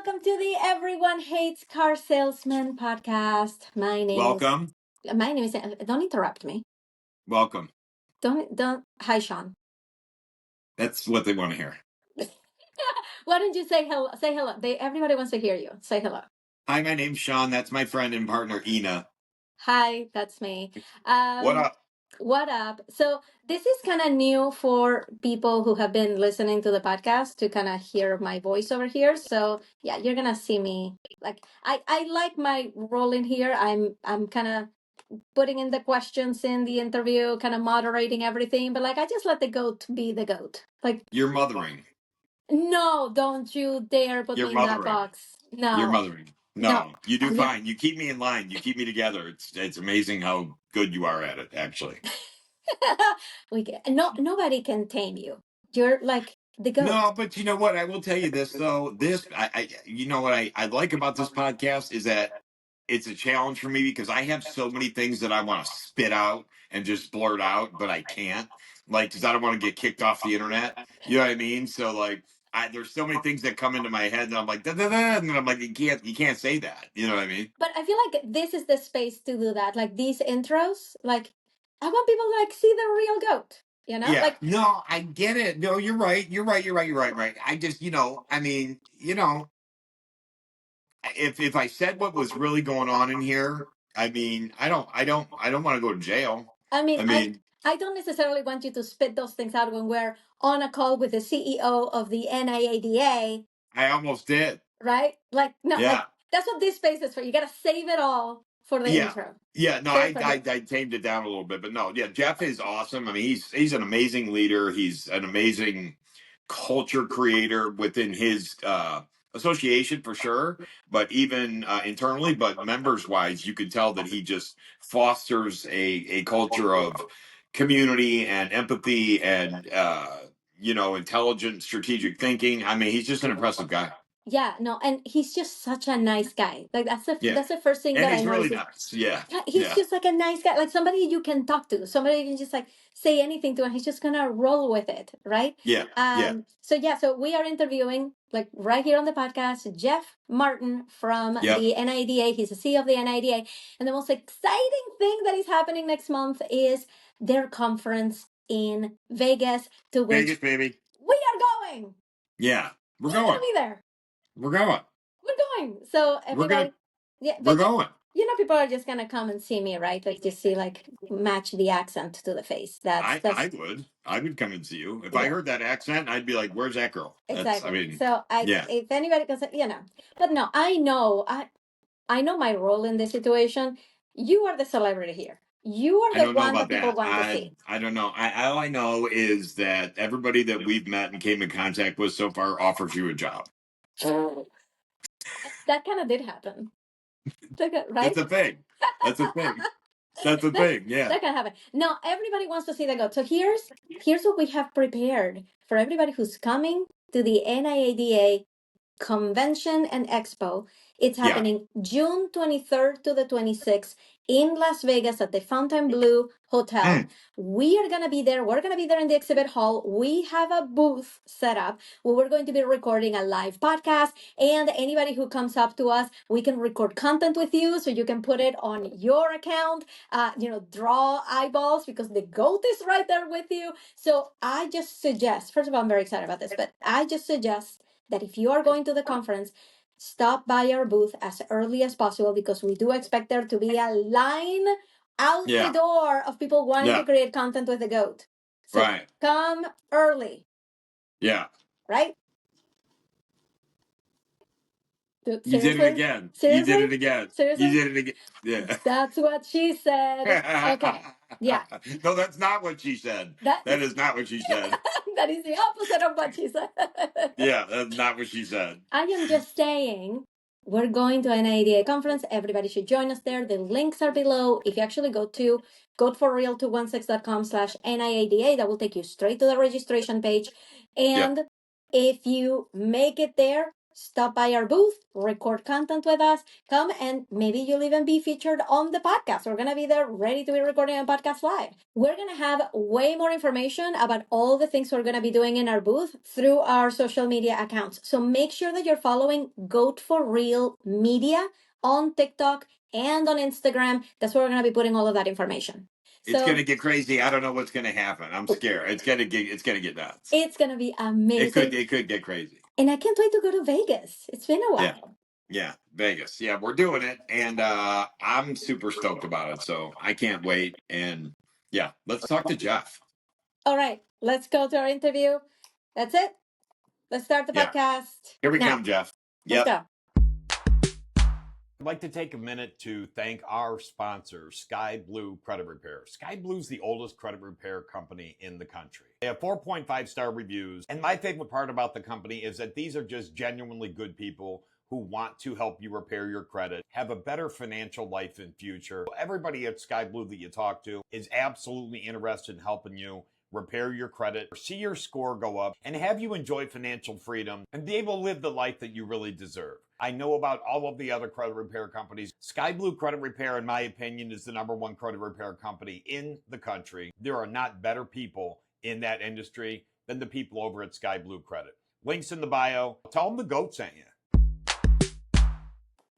welcome to the Everyone Hates Car Salesman podcast. Welcome. My name is. Don't interrupt me. Welcome. Don't. Hi, Sean. That's what they want to hear. Why don't you say hello? Say hello. Everybody wants to hear you. Say hello. Hi, my name's Sean. That's my friend and partner, Ina. Hi, that's me. What up? What up? So this is kind of new for people who have been listening to the podcast to kind of hear my voice over here. So yeah, you're gonna see me. Like I like my role in here. I'm kind of putting in the questions in the interview, kind of moderating everything. But like I just let the goat be the goat. Like You're mothering. no, don't you dare put You're me in that mothering. box. No. You're mothering. No. No, you do Yeah. fine. You keep me in line. You keep me together. It's amazing how good you are at it, actually. Nobody can tame you. You're like the goat. No, but you know what? I will tell you this though. You know what I like about this podcast is that it's a challenge for me because I have so many things that I want to spit out and just blurt out, but I can't. Like, because I don't want to get kicked off the internet. You know what I mean? So like, there's so many things that come into my head, and I'm like, da, da, da, and then I'm like, you can't say that. You know what I mean? But I feel like this is the space to do that. Like these intros, like I want people to like see the real goat. You know, Yeah. like No, I get it. No, you're right. You're right. You're right. You're right. Right. I just, I mean, if I said what was really going on in here, I mean, I don't want to go to jail. I mean, I mean, I don't necessarily want you to spit those things out when we're on a call with the CEO of the NIADA, I almost did. right? Like, no, Yeah. like that's what this space is for. You got to save it all for the Yeah. intro. Yeah, no, Save it for I this. tamed it down a little bit, but no, yeah, Jeff is awesome. I mean, he's an amazing leader. He's an amazing culture creator within his association for sure, but even internally, but members wise, you could tell that he just fosters a culture of community and empathy and intelligent strategic thinking. I mean, he's just an impressive guy. Yeah, no, and he's just such a nice guy. Like Yeah, that's the first thing and that I he's really noticed. nice. Yeah, Yeah, he's yeah, just like a nice guy, like somebody you can talk to, somebody you can just like say anything to, and he's just gonna roll with it, right? yeah, yeah. So we are interviewing like right here on the podcast Jeff Martin from Yep. the NIDA. He's the CEO of the NIDA, and the most exciting thing that is happening next month is their conference in Vegas, to which Vegas, baby. we are going. Yeah, we're We're gonna going. be there. We're going. We're going. So We're gonna. everybody, yeah, We're but going. people are just gonna come and see me, right? Like just see, like match the accent to the face. That's I would come and see you if I yeah, heard that accent. I'd be like, "Where's that girl?" That's. I exactly. mean, So yeah, if anybody can say, but no, I know my role in this situation. You are the celebrity here. You are I the don't know one that about people that. want to see. I don't know. All I know is that everybody that we've met and came in contact with so far offers you a job. That kind of did happen, right? That's a thing. That's a thing. That's a thing. Yeah. That can happen. No, everybody wants to see the goat. So here's what we have prepared for everybody who's coming to the NIADA convention and expo. It's Yeah. happening June 23rd to the 26th in Las Vegas at the Fontainebleau Hotel. We are going to be there. We're going to be there in the exhibit hall. We have a booth set up where we're going to be recording a live podcast. And anybody who comes up to us, we can record content with you so you can put it on your account, draw eyeballs because the goat is right there with you. So I just suggest, first of all, I'm very excited about this, but I just suggest that if you are going to the conference, stop by our booth as early as possible because we do expect there to be a line out the door of people wanting to create content with the goat. So right. Come early. Yeah. Right? Seriously? You did it again. Seriously? You did it again. Seriously? You did it again. Yeah. That's what she said. Okay. Yeah. No, that's not what she said. That is not what she said. That is the opposite of what she said. Yeah, that's not what she said. I am just saying we're going to an NIADA conference. Everybody should join us there. The links are below. If you actually go to goatforreal216.com/NIADA, that will take you straight to the registration page. And if you make it there, stop by our booth, record content with us, come, and maybe you'll even be featured on the podcast. We're going to be there ready to be recording a podcast live. We're going to have way more information about all the things we're going to be doing in our booth through our social media accounts. So make sure that you're following Goat for Real Media on TikTok and on Instagram. That's where we're going to be putting all of that information. It's going to get crazy. I don't know what's going to happen. I'm scared. It's going to get nuts. It's going to be amazing. It could get crazy. And I can't wait to go to Vegas. It's been a while. Yeah, Vegas. Yeah, we're doing it. And I'm super stoked about it. So I can't wait. And yeah, let's talk to Jeff. All right, let's go to our interview. That's it. Let's start the podcast. Here we come, Jeff. Let's go. I'd like to take a minute to thank our sponsor, Sky Blue Credit Repair. Sky Blue is the oldest credit repair company in the country. They have 4.5-star reviews. And my favorite part about the company is that these are just genuinely good people who want to help you repair your credit, have a better financial life in future. Everybody at Sky Blue that you talk to is absolutely interested in helping you repair your credit, see your score go up, and have you enjoy financial freedom and be able to live the life that you really deserve. I know about all of the other credit repair companies. Sky Blue Credit Repair, in my opinion, is the #1 credit repair company in the country. There are not better people in that industry than the people over at Sky Blue Credit. Links in the bio. Tell them the GOAT sent you.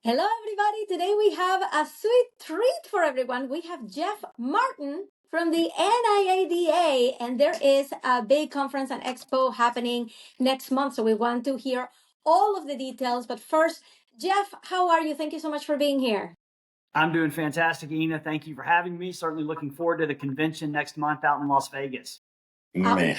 Hello, everybody. Today we have a sweet treat for everyone. We have Jeff Martin from the NIADA, and there is a big conference and expo happening next month. So we want to hear all of the details. But first, Jeff, how are you? Thank you so much for being here. I'm doing fantastic, Ina. Thank you for having me. Certainly looking forward to the convention next month out in Las Vegas. Man.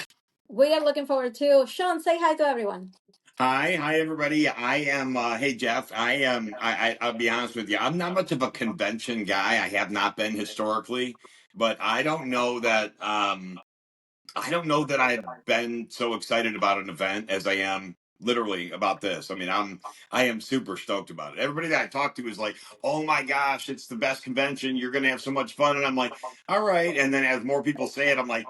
We are looking forward to. Sean, say hi to everyone. Hi, everybody. I am. Hey, Jeff. I'll be honest with you. I'm not much of a convention guy. I have not been historically, but I don't know that. I don't know that I've been so excited about an event as I am literally about this. I mean, I am super stoked about it. Everybody that I talk to is like, "Oh my gosh, it's the best convention. You're going to have so much fun." And I'm like, "All right." And then as more people say it, I'm like,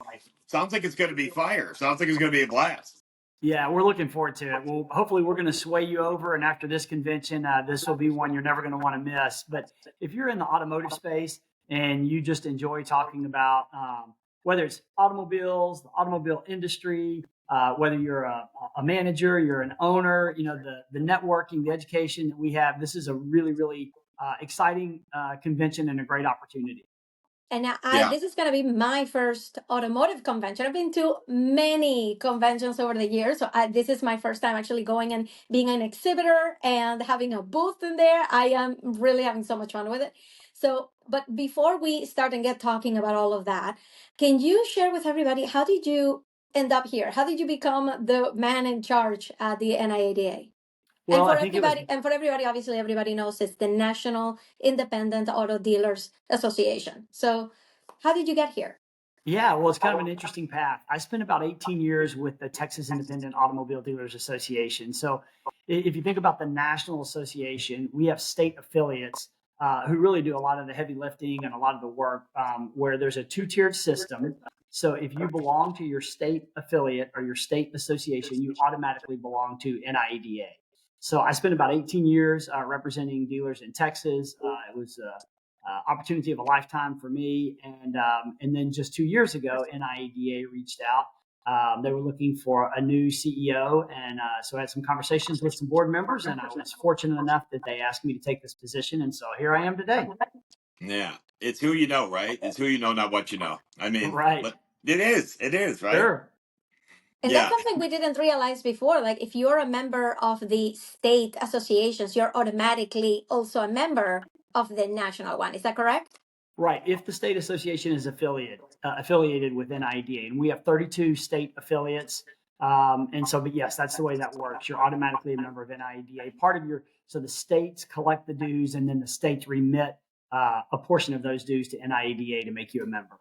"Sounds like it's going to be fire. Sounds like it's going to be a blast." Yeah, we're looking forward to it. Well, hopefully we're going to sway you over. And after this convention, this will be one you're never going to want to miss. But if you're in the automotive space and you just enjoy talking about whether it's automobiles, the automobile industry, whether you're a manager, you're an owner, you know, the networking, the education that we have, this is a really, really exciting convention and a great opportunity. And this is going to be my first automotive convention. I've been to many conventions over the years. So this is my first time actually going and being an exhibitor and having a booth in there. I am really having so much fun with it. So, but before we start and get talking about all of that, can you share with everybody, how did you end up here? How did you become the man in charge at the NIADA? Well, and for everybody, obviously, everybody knows it's the National Independent Auto Dealers Association. So how did you get here? Yeah, well, it's kind of an interesting path. I spent about 18 years with the Texas Independent Automobile Dealers Association. So if you think about the National Association, we have state affiliates who really do a lot of the heavy lifting and a lot of the work, where there's a two-tiered system. So if you belong to your state affiliate or your state association, you automatically belong to NIADA. So I spent about 18 years representing dealers in Texas. It was an opportunity of a lifetime for me. And then just 2 years ago, NIADA reached out. They were looking for a new CEO. And so I had some conversations with some board members, and I was fortunate enough that they asked me to take this position. And so here I am today. Yeah. It's who you know, right? It's who you know, not what you know. I mean, right. It is, right? Sure. And that's something we didn't realize before. Like, if you're a member of the state associations, you're automatically also a member of the national one. Is that correct? Right. If the state association is affiliated with NIADA, and we have 32 state affiliates. But yes, that's the way that works. You're automatically a member of NIADA. So the states collect the dues, and then the states remit a portion of those dues to NIADA to make you a member.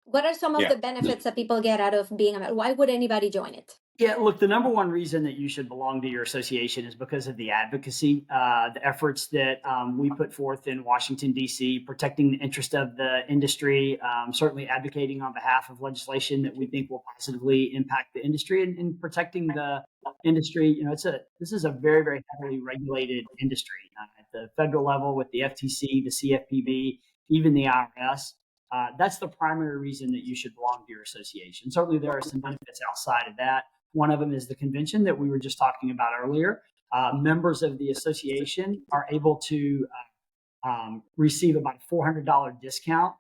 What are some of the benefits that people get out of being a member? Why would anybody join it? Yeah, look, the number one reason that you should belong to your association is because of the advocacy, the efforts that we put forth in Washington, D.C., protecting the interest of the industry, certainly advocating on behalf of legislation that we think will positively impact the industry and protecting the industry. This is a very, very heavily regulated industry at the federal level with the FTC, the CFPB, even the IRS. That's the primary reason that you should belong to your association. Certainly, there are some benefits outside of that. One of them is the convention that we were just talking about earlier. Members of the association are able to receive about a $400 discount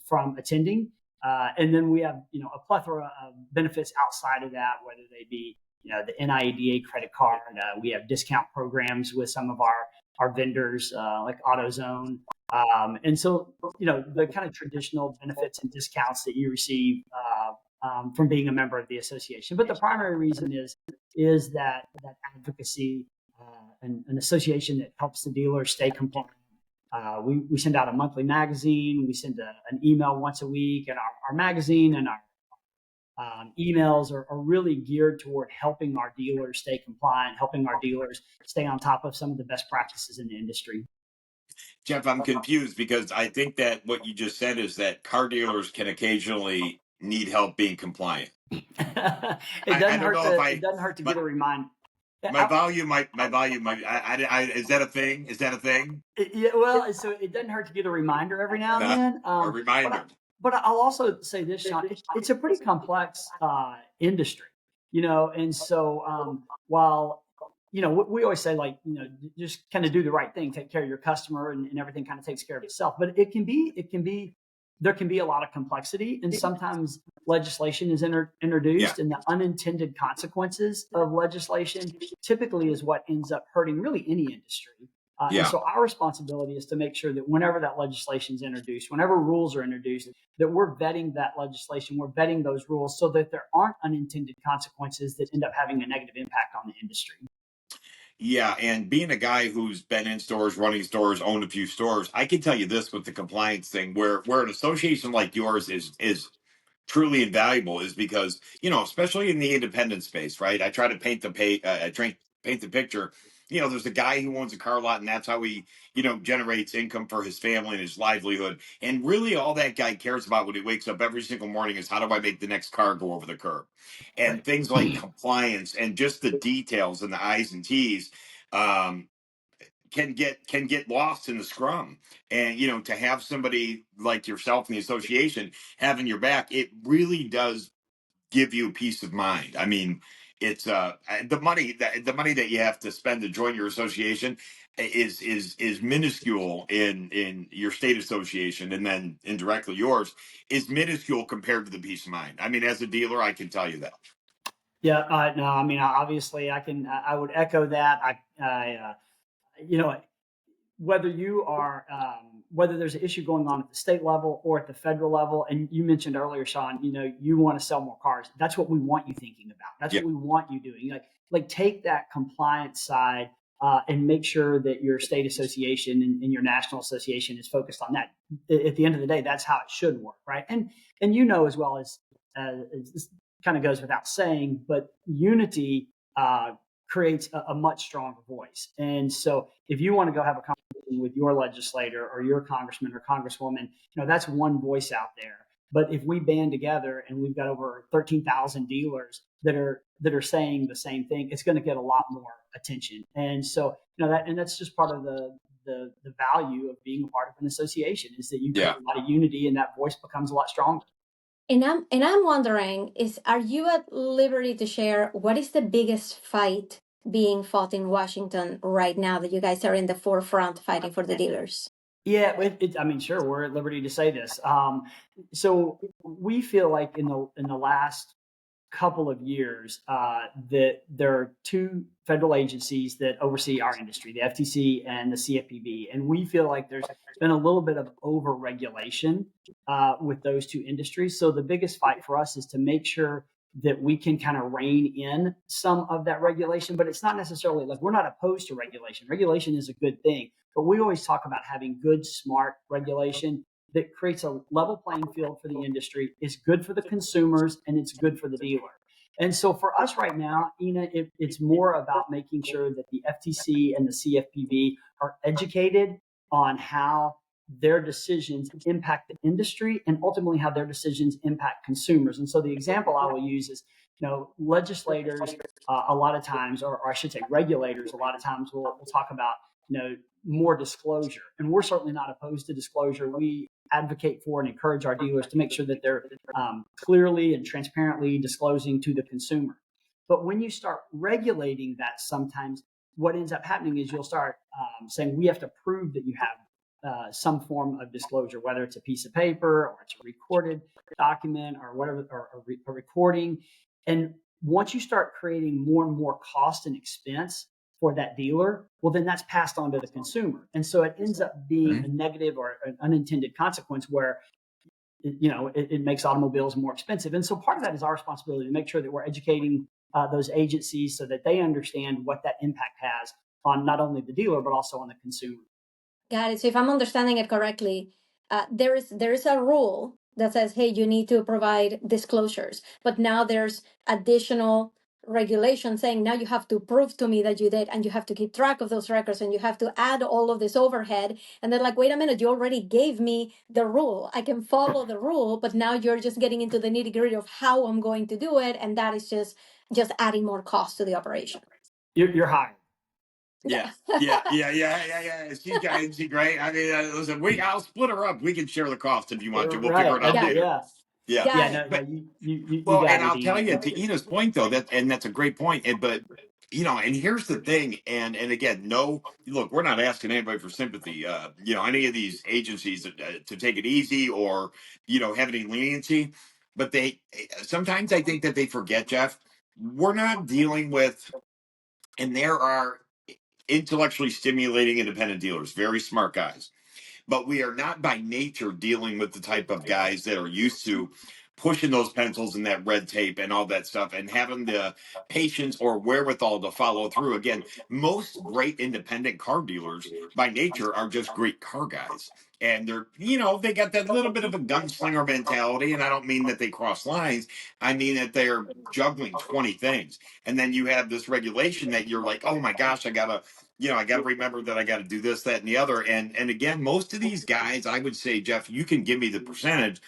from attending. And then we have, a plethora of benefits outside of that, whether they be, the NIADA credit card. We have discount programs with some of our vendors like AutoZone. And so, the kind of traditional benefits and discounts that you receive from being a member of the association. But the primary reason is that advocacy, an association that helps the dealer stay compliant. We send out a monthly magazine. We send an email once a week, and our magazine and our emails are really geared toward helping our dealers stay compliant, helping our dealers stay on top of some of the best practices in the industry. Jeff, I'm confused because I think that what you just said is that car dealers can occasionally need help being compliant. It doesn't hurt to get a reminder. My volume, is that a thing? Is that a thing? Yeah, well, so it doesn't hurt to get a reminder every now and then. A reminder. But I'll also say this, Sean, it's a pretty complex industry, and so while, we always say, like, just kind of do the right thing, take care of your customer, and everything kind of takes care of itself. But there can be a lot of complexity, and sometimes legislation is introduced, and the unintended consequences of legislation typically is what ends up hurting really any industry. And so our responsibility is to make sure that whenever that legislation is introduced, whenever rules are introduced, that we're vetting that legislation, we're vetting those rules so that there aren't unintended consequences that end up having a negative impact on the industry. Yeah, and being a guy who's been in stores, running stores, owned a few stores, I can tell you this with the compliance thing, where an association like yours is truly invaluable, is because, especially in the independent space, right? I try to paint the picture. There's a guy who owns a car lot, and that's how he, generates income for his family and his livelihood. And really, all that guy cares about when he wakes up every single morning is, how do I make the next car go over the curb? And Right. things like compliance and just the details and the I's and T's can get lost in the scrum. And to have somebody like yourself in the association having your back, it really does give you peace of mind. I mean, it's the money that you have to spend to join your association is minuscule in your state association, and then indirectly yours is minuscule compared to the peace of mind. I mean, as a dealer, I can tell you that. Yeah, no, I mean, obviously, I would echo that. Whether you are, whether there's an issue going on at the state level or at the federal level, and you mentioned earlier, Sean, you want to sell more cars. That's what we want you thinking about. That's what we want you doing. Like take that compliance side and make sure that your state association and your national association is focused on that. At the end of the day, that's how it should work, right? And as well as this kind of goes without saying, but unity creates a much stronger voice. And so if you want to go have a conversation with your legislator or your congressman or congresswoman, that's one voice out there. But if we band together and we've got over 13,000 dealers that are saying the same thing, it's going to get a lot more attention. And so, that's just part of the value of being a part of an association, is that you create a lot of unity and that voice becomes a lot stronger. And I'm wondering, are you at liberty to share what is the biggest fight being fought in Washington right now that you guys are in the forefront fighting for the dealers? Yeah, I mean, sure, we're at liberty to say this. So we feel like in the last couple of years that there are two federal agencies that oversee our industry, the FTC and the CFPB, and we feel like there's been a little bit of over-regulation with those two industries. So the biggest fight for us is to make sure that we can kind of rein in some of that regulation, but it's not necessarily like we're not opposed to regulation. Regulation is a good thing, but we always talk about having good, smart regulation that creates a level playing field for the industry, is good for the consumers, and it's good for the dealer. And so for us right now, Ina, it's more about making sure that the FTC and the CFPB are educated on how their decisions impact the industry and ultimately how their decisions impact consumers. And so the example I will use is, legislators a lot of times, or I should say regulators, a lot of times will talk about, more disclosure. And we're certainly not opposed to disclosure. We advocate for and encourage our dealers to make sure that they're clearly and transparently disclosing to the consumer. But when you start regulating that, sometimes what ends up happening is you'll start saying we have to prove that you have some form of disclosure, whether it's a piece of paper or it's a recorded document or whatever, or a recording. And once you start creating more and more cost and expense for that dealer, well, then that's passed on to the consumer. And so it ends up being a negative or an unintended consequence where it makes automobiles more expensive. And so part of that is our responsibility to make sure that we're educating those agencies so that they understand what that impact has on not only the dealer, but also on the consumer. Got it. So if I'm understanding it correctly, there is a rule that says, hey, you need to provide disclosures, but now there's additional regulation saying now you have to prove to me that you did, and you have to keep track of those records, and you have to add all of this overhead. And they're like, wait a minute, you already gave me the rule. I can follow the rule, but now you're just getting into the nitty gritty of how I'm going to do it, and that is just adding more cost to the operation. You're hired. Yeah. She's great. I mean, listen, I'll split her up. We can share the cost if you want to. We'll figure it out later. Well, and I'll tell you, to Ina's point though, that's a great point. But and here's the thing, and again, look, we're not asking anybody for sympathy. Any of these agencies to take it easy or have any leniency, but they sometimes I think that they forget, Jeff. We're not dealing with, and there are intellectually stimulating independent dealers, very smart guys. But we are not by nature dealing with the type of guys that are used to pushing those pencils and that red tape and all that stuff and having the patience or wherewithal to follow through. Again, most great independent car dealers by nature are just great car guys. And they're, they got that little bit of a gunslinger mentality. And I don't mean that they cross lines. I mean that they're juggling 20 things. And then you have this regulation that you're like, oh my gosh, I got to remember that I got to do this, that, and the other. And again, most of these guys, I would say, Jeff, you can give me the percentage.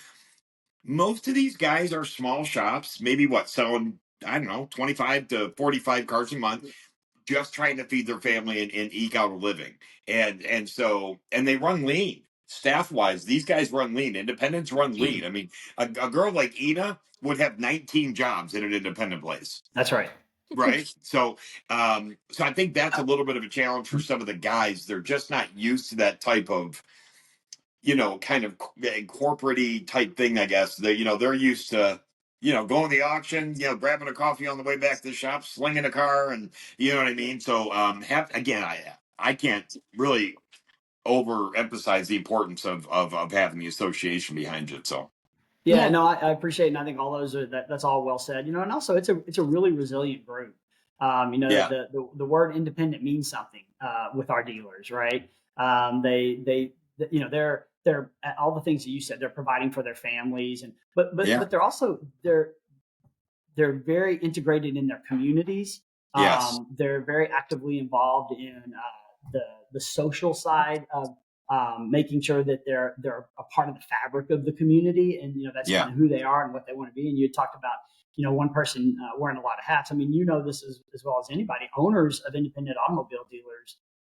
Most of these guys are small shops, maybe selling, I don't know, 25 to 45 cars a month, just trying to feed their family and eke out a living. And they run lean. Staff wise, these guys run lean. Independents run lean. I mean, a girl like Ina would have 19 jobs in an independent place. That's right. Right. So I think that's a little bit of a challenge for some of the guys. They're just not used to that type of, kind of corporate-y type thing, I guess. They're used to, going to the auction, grabbing a coffee on the way back to the shop, slinging a car, and you know what I mean? So I can't really overemphasize the importance of having the association behind it. So no, I appreciate it. And I think all those that's all well said, and also it's a really resilient group. The word independent means something with our dealers, right? They're all the things that you said, they're providing for their families, but they're also they're very integrated in their communities. Yes. They're very actively involved in the social side of making sure that they're a part of the fabric of the community, and that's kind of who they are and what they want to be. And you had talked about one person wearing a lot of hats. I mean, this as well as anybody. Owners of independent automobile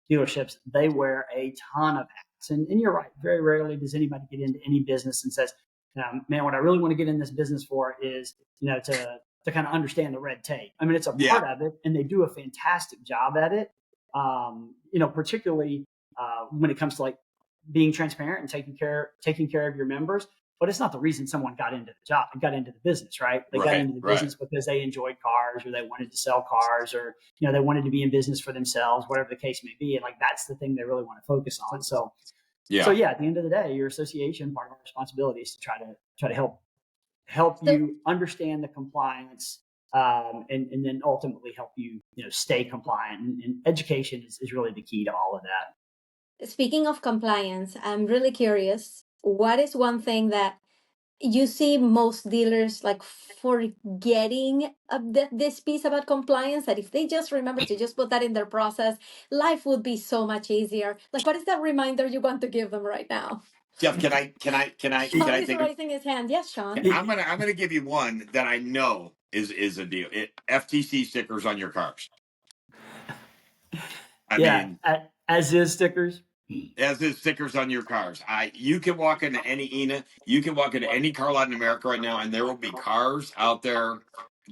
dealerships, they wear a ton of hats. And you're right. Very rarely does anybody get into any business and says, man, what I really want to get in this business for is to kind of understand the red tape. I mean, it's a part of it, and they do a fantastic job at it. Particularly when it comes to like being transparent and taking care of your members. But it's not the reason someone got into the job, got into the business, right? They got into the business because they enjoyed cars, or they wanted to sell cars, or they wanted to be in business for themselves, whatever the case may be. And like that's the thing they really want to focus on. So at the end of the day, your association, part of our responsibility is to try to help you understand the compliance, and then ultimately help you stay compliant. And education is really the key to all of that. Speaking of compliance, I'm really curious. What is one thing that you see most dealers like forgetting this piece about compliance, that if they just remember to just put that in their process, life would be so much easier. Like, what is that reminder you want to give them right now? Jeff, can I Sean is take raising his hand. Yes, Sean. I'm gonna give you one that I know is a deal. FTC stickers on your cars. I mean, as is stickers. as is stickers on your cars. You can walk into any ENA, you can walk into any car lot in America right now, and there will be cars out there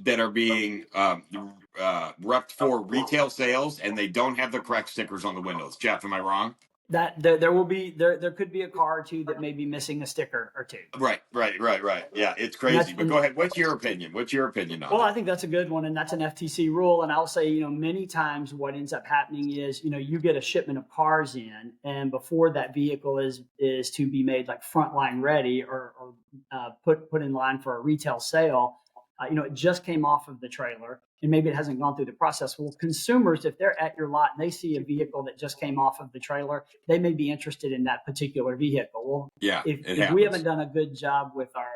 that are being repped for retail sales, and they don't have the correct stickers on the windows. Jeff, am I wrong? That there could be a car or two that may be missing a sticker or two. Right. Yeah, it's crazy. But go ahead. What's your opinion? What's your opinion on Well, it? I think that's a good one, and that's an FTC rule. And I'll say, many times what ends up happening is, you get a shipment of cars in, and before that vehicle is to be made like frontline ready or put in line for a retail sale, it just came off of the trailer, and maybe it hasn't gone through the process. Well, consumers, if they're at your lot and they see a vehicle that just came off of the trailer, they may be interested in that particular vehicle. Well, Yeah, if we haven't done a good job with our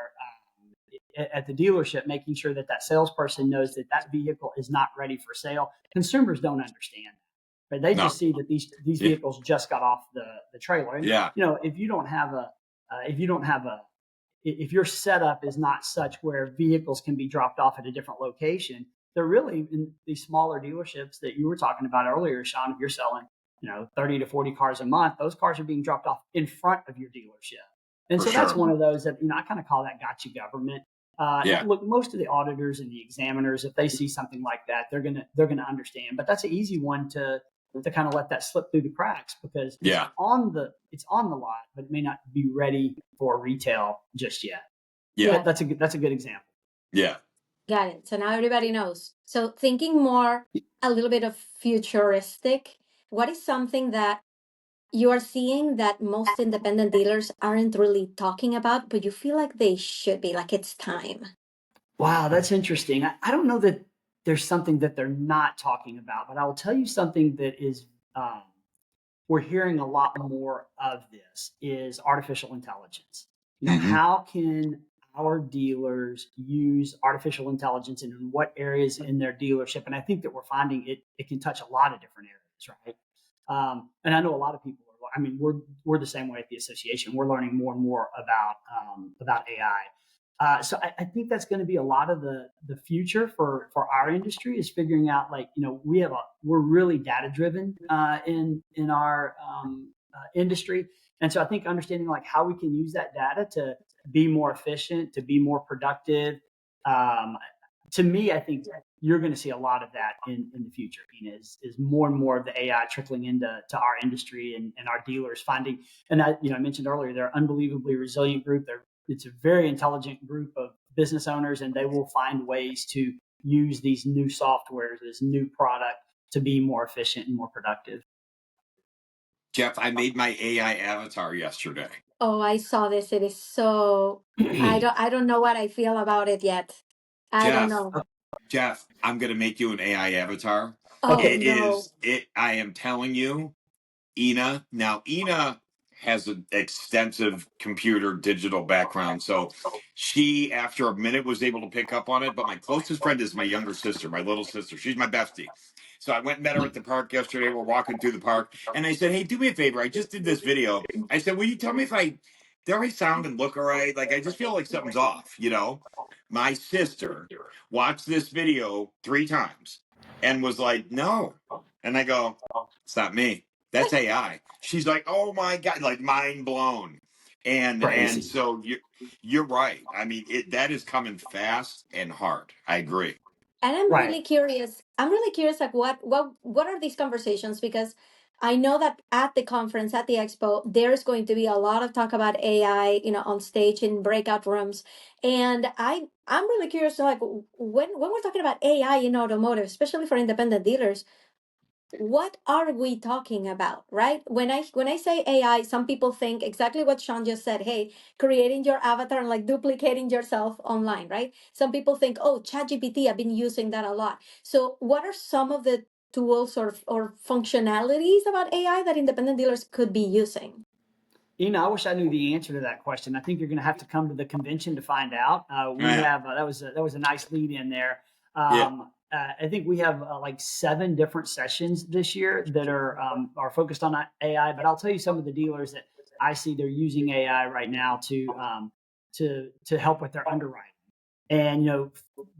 at the dealership, making sure that salesperson knows that vehicle is not ready for sale, consumers don't understand. But they just see that these vehicles just got off the trailer. And, if you don't have if your setup is not such where vehicles can be dropped off at a different location, they're really in these smaller dealerships that you were talking about earlier, Sean. If you're selling, 30 to 40 cars a month, those cars are being dropped off in front of your dealership. And so that's one of those that, I kind of call that gotcha government. Look, most of the auditors and the examiners, if they see something like that, they're gonna understand. But that's an easy one to kind of let that slip through the cracks, because it's on the lot, but it may not be ready for retail just yet. Yeah, that's a good example. Yeah. Got it. So now everybody knows. So thinking more a little bit of futuristic, what is something that you are seeing that most independent dealers aren't really talking about, but you feel like they should be, like it's time? Wow, that's interesting. I don't know that there's something that they're not talking about, but I will tell you something that is we're hearing a lot more of this is artificial intelligence. How can our dealers use artificial intelligence, and in what areas in their dealership? And I think that we're finding it can touch a lot of different areas, right? And I know a lot of people are. I mean, we're the same way at the association. We're learning more and more about AI. So I think that's going to be a lot of the future for our industry, is figuring out, like, we're really data driven in our industry. And so I think understanding like how we can use that data to be more efficient, to be more productive. To me, I think you're going to see a lot of that in the future. Is more and more of the AI trickling into our industry, and our dealers finding. And I mentioned earlier, they're an unbelievably resilient group. It's a very intelligent group of business owners, and they will find ways to use these new softwares, this new product, to be more efficient and more productive. Jeff, I made my AI avatar yesterday. Oh, I saw this. It is so I don't know what I feel about it yet. I don't know. Jeff, I'm gonna make you an AI avatar. Oh, no. I am telling you, Ina. Now, Ina has an extensive computer digital background, so she, after a minute, was able to pick up on it. But my closest friend is my younger sister, my little sister. She's my bestie. So I went and met her at the park yesterday. We're walking through the park, and I said, "Hey, do me a favor. I just did this video." I said, "Will you tell me if do I sound and look all right? Like, I just feel like something's off." My sister watched this video 3 times and was like, "No," and I go, "It's not me. That's AI." She's like, "Oh my God," like mind blown. And so you're right. I mean, that is coming fast and hard. I agree. And I'm really curious. I'm really curious, like what are these conversations? Because I know that at the conference, at the expo, there's going to be a lot of talk about AI, on stage in breakout rooms. And I'm really curious, like when we're talking about AI in automotive, especially for independent dealers, what are we talking about, right? When I say AI, some people think exactly what Sean just said. Hey, creating your avatar and like duplicating yourself online, right? Some people think, oh, ChatGPT, I've been using that a lot. So what are some of the tools or functionalities about AI that independent dealers could be using? Ina, I wish I knew the answer to that question. I think you're going to have to come to the convention to find out. We Yeah. have that was a nice lead in there. Yeah. I think we have like 7 different sessions this year that are focused on AI. But I'll tell you some of the dealers that I see they're using AI right now to help with their underwriting. And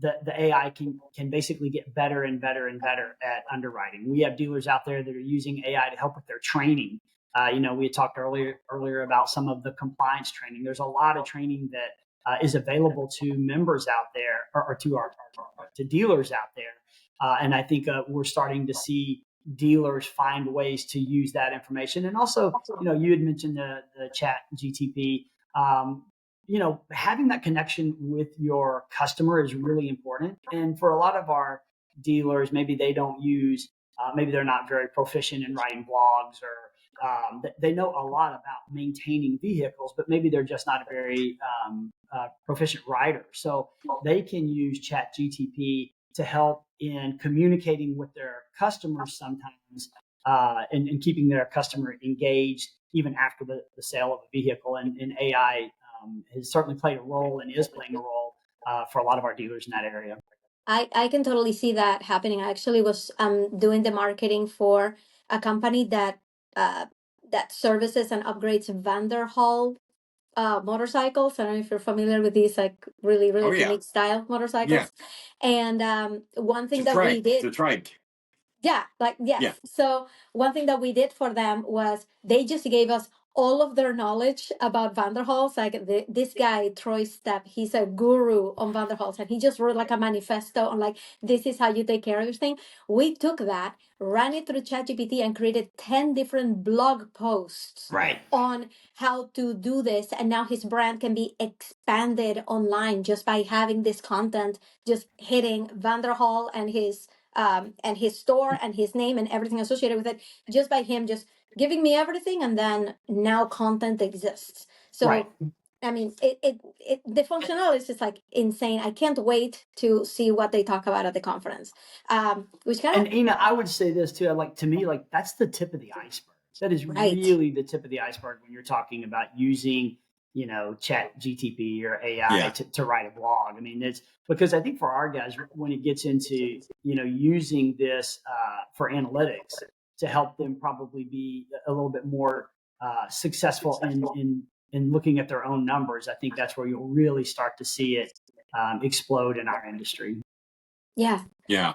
the AI can basically get better and better and better at underwriting. We have dealers out there that are using AI to help with their training. We had talked earlier about some of the compliance training. There's a lot of training that is available to members out there, or to our to dealers out there. And I think we're starting to see dealers find ways to use that information. And also, you had mentioned the chat GTP. Having that connection with your customer is really important. And for a lot of our dealers, maybe they don't use, maybe they're not very proficient in writing blogs, or they know a lot about maintaining vehicles, but maybe they're just not a very proficient writer. So they can use chat GTP to help in communicating with their customers sometimes, and keeping their customer engaged even after the sale of a vehicle. And AI has certainly played a role and is playing a role for a lot of our dealers in that area. I can totally see that happening. I actually was doing the marketing for a company that that services and upgrades Vanderhall motorcycles. I don't know if you're familiar with these, like really Oh, yeah. unique style motorcycles. And one thing that we did, The trike. yeah, like yes. Yeah. So one thing that we did for them was they just gave us all of their knowledge about Vanderhalls. Like this guy Troy Stepp, he's a guru on Vanderhalls, and he just wrote like a manifesto on like this is how you take care of your thing. We took that, ran it through ChatGPT, and created 10 different blog posts Right. on how to do this. And now his brand can be expanded online just by having this content, just hitting Vanderhall and his store and his name and everything associated with it, just by him just giving me everything. And then now content exists. So Right. I mean, the functionality is just like insane. I can't wait to see what they talk about at the conference. Which kind And of, Ina, I would say this too. Like, to me, like that's the tip of the iceberg. That is right, really the tip of the iceberg when you're talking about using, chat GTP or AI Yeah. to write a blog. I mean, it's because I think for our guys, when it gets into, using this for analytics to help them probably be a little bit more successful in looking at their own numbers, I think that's where you'll really start to see it explode in our industry. yeah. Yeah.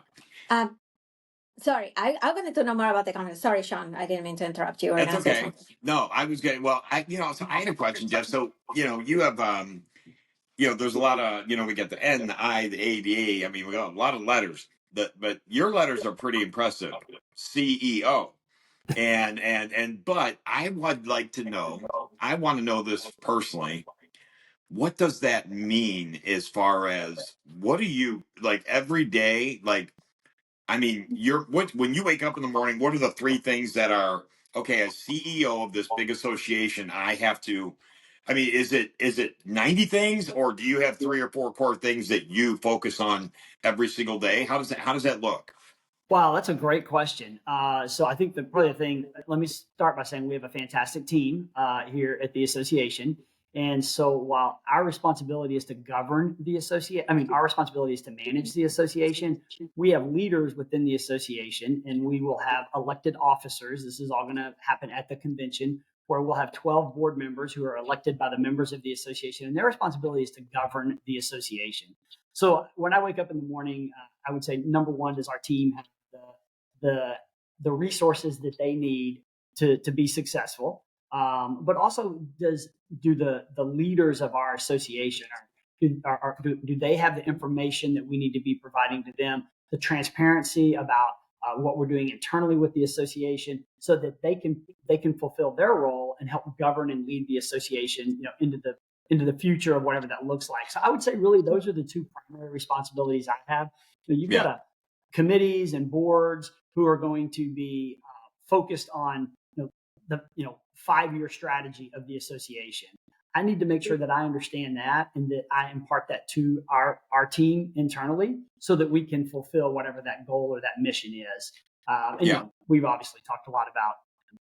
Sorry, I wanted to know more about the conference. Sorry, Sean, I didn't mean to interrupt you. Or That's gonna say okay. something. No, I was getting, well, so I had a question, Jeff. So, you have, there's a lot of, we get the N, the I, the A, the A. I mean, we got a lot of letters, but your letters are pretty impressive. CEO. But I would like to know, I want to know this personally. What does that mean as far as what do you like every day? Like, I mean, when you wake up in the morning, what are the 3 things that are okay, as CEO of this big association, I have to, I mean, is it 90 things, or do you have 3 or 4 core things that you focus on every single day? How does that look? Wow, that's a great question. So I think probably the thing, let me start by saying we have a fantastic team here at the association. And so while our responsibility is to govern the our responsibility is to manage the association. We have leaders within the association, and we will have elected officers. This is all going to happen at the convention, where we'll have 12 board members who are elected by the members of the association, and their responsibility is to govern the association. So when I wake up in the morning, I would say number one is our team have the resources that they need to be successful, but also do the leaders of our association do they have the information that we need to be providing to them, the transparency about what we're doing internally with the association, so that they can fulfill their role and help govern and lead the association, into the future of whatever that looks like. So I would say really those are the 2 primary responsibilities I have. You've got committees and boards who are going to be focused on the 5-year strategy of the association. I need to make sure that I understand that and that I impart that to our team internally, so that we can fulfill whatever that goal or that mission is. We've obviously talked a lot about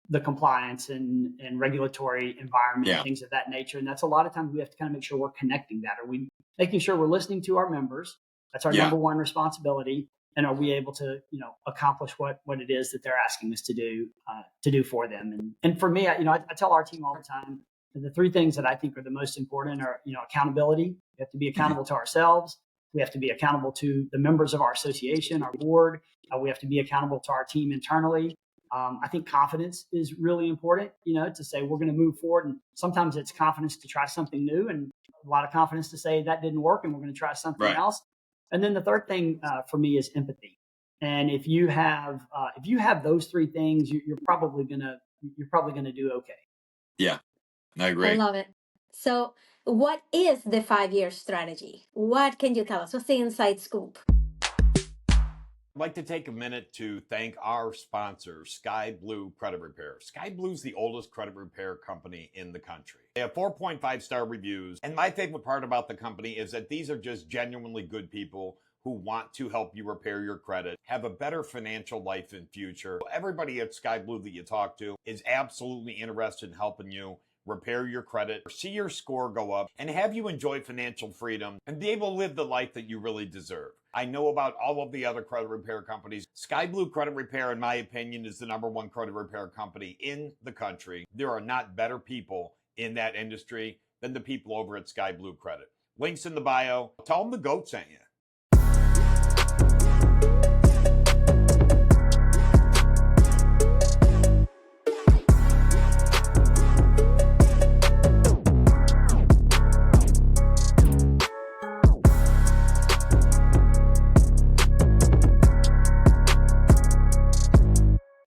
the compliance and regulatory environment and things of that nature. And that's a lot of times we have to kind of make sure we're connecting that. Are we making sure we're listening to our members? That's our number one responsibility. And are we able to, accomplish what it is that they're asking us to do for them? And for me, I tell our team all the time, the three things that I think are the most important are, accountability. We have to be accountable to ourselves. We have to be accountable to the members of our association, our board. We have to be accountable to our team internally. I think confidence is really important, to say we're going to move forward. And sometimes it's confidence to try something new, and a lot of confidence to say that didn't work and we're going to try something else. And then the third thing for me is empathy. And if you have those three things, you're probably gonna do okay. Yeah, I agree. I love it. So, what is the 5-year strategy? What can you tell us? What's the inside scoop? I'd like to take a minute to thank our sponsor, Sky Blue Credit Repair. Sky Blue is the oldest credit repair company in the country. They have 4.5-star reviews, and my favorite part about the company is that these are just genuinely good people who want to help you repair your credit, have a better financial life in future. Everybody at Sky Blue that you talk to is absolutely interested in helping you repair your credit, see your score go up, and have you enjoy financial freedom and be able to live the life that you really deserve. I know about all of the other credit repair companies. Sky Blue Credit Repair, in my opinion, is the number one credit repair company in the country. There are not better people in that industry than the people over at Sky Blue Credit. Links in the bio. Tell them the GOAT sent you.